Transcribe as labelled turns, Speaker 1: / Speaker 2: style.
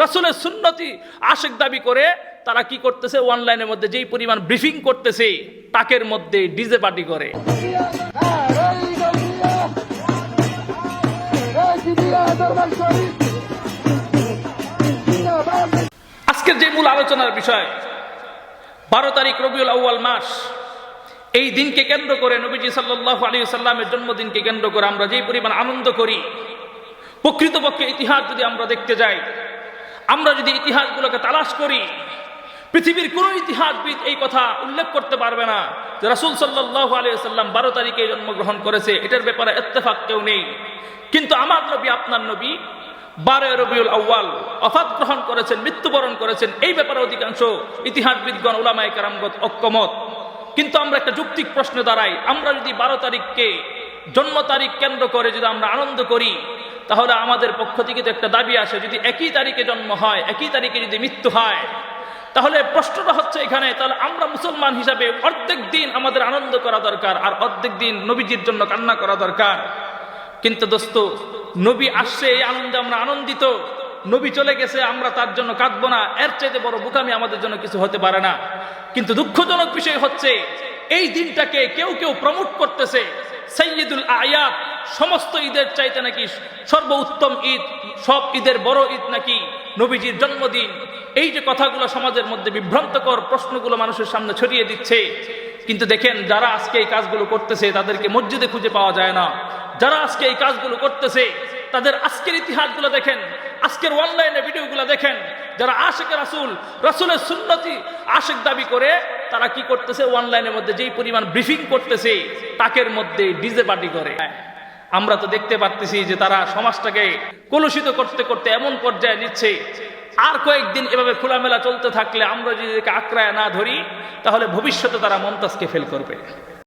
Speaker 1: রাসূলের সুন্নতি আশিক দাবি করে তারা কি করতেছে, অনলাইনের মধ্যে যেই পরিমাণ ব্রিফিং করতেছে তাকের মধ্যে ডিজে পার্টি করে। আজকের যে মূল আলোচনার বিষয় 12 তারিখ রবিউল আউয়াল মাস, এই দিনকে কেন্দ্র করে নবীজি সাল্লাল্লাহু আলাইহি ওয়াসাল্লামের জন্মদিনকে কেন্দ্র করে আমরা যেই পরিমাণ আনন্দ করি, প্রকৃতপক্ষে ইতিহাস যদি আমরা দেখতে যাই, আমরা যদি ইতিহাসগুলোকে তালাশ করি, পৃথিবীর কোন ইতিহাসবিদ এই কথা উল্লেখ করতে পারবে না যে রাসূল সাল্লাল্লাহু আলাইহি ওয়াসাল্লাম 12 তারিখে জন্মগ্রহণ করেছে। এটার ব্যাপারে ইত্তেফাক কেউ নেই। কিন্তু আমার নবী, আপনার নবী 12 রবিউল আউয়াল ওফাত গ্রহণ করেছেন, মৃত্যুবরণ করেছেন। এই ব্যাপারে অধিকাংশ ইতিহাসবিদগণ, উলামায়ে কেরামগণ ঐক্যমত। কিন্তু আমরা একটা যৌক্তিক প্রশ্ন দাঁড়াই, আমরা যদি 12 তারিখকে জন্ম তারিখ কেন্দ্র করে যদি আমরা আনন্দ করি, তাহলে আমাদের পক্ষ থেকে তো একটা দাবি আসে, যদি একই তারিখে জন্ম হয়, একই তারিখে যদি মৃত্যু হয়, তাহলে প্রশ্নটা হচ্ছে এখানে, তাহলে আমরা মুসলমান হিসাবে অর্ধেক দিন আমাদের আনন্দ করা দরকার, আর অর্ধেক দিন নবীজির জন্য কান্না করা দরকার। কিন্তু দোস্ত, নবী আসছে, এই আনন্দে আমরা আনন্দিত, নবী চলে গেছে আমরা তার জন্য কাঁদবো না, এর চাইতে বড় বোকামি আমাদের জন্য কিছু হতে পারে না। কিন্তু দুঃখজনক বিষয় হচ্ছে এই দিনটাকে কেউ কেউ প্রমোট করতেছে সাইয়্যিদুল আয়াত, সমস্ত ঈদের চাইতে নাকি সর্বোত্তম ঈদ, সব ঈদের বড় ঈদ নাকি নবীজির জন্মদিন। এই যে কথাগুলো সমাজের মধ্যে বিভ্রান্তকর প্রশ্নগুলো মানুষের সামনে ছড়িয়ে দিচ্ছে। কিন্তু দেখেন, যারা আজকে এই কাজগুলো করতেছে তাদেরকে মসজিদে খুঁজে পাওয়া যায় না। যারা আজকে এই কাজগুলো করতেছে তাদের আজকের ইতিহাসগুলো দেখেন, আজকের অনলাইনে ভিডিওগুলো দেখেন। যারা আশিক রাসূল, রাসূলের সুন্নতি আশিক দাবি করে তারা কি করতেছে, অনলাইনের মধ্যে যেই পরিমাণ ব্রিফিং করতেছে তাকের মধ্যে ডিজে পার্টি করে। আমরা তো দেখতে পারতেছি যে তারা সমাজটাকে কলুষিত করতে করতে এমন পর্যায়ে নিচ্ছে। আর কয়েকদিন এভাবে খোলামেলা চলতে থাকলে আমরা যদি এদেরকে আঁকড়ায় না ধরি, তাহলে ভবিষ্যতে তারা মমতাজকে ফেল করবে।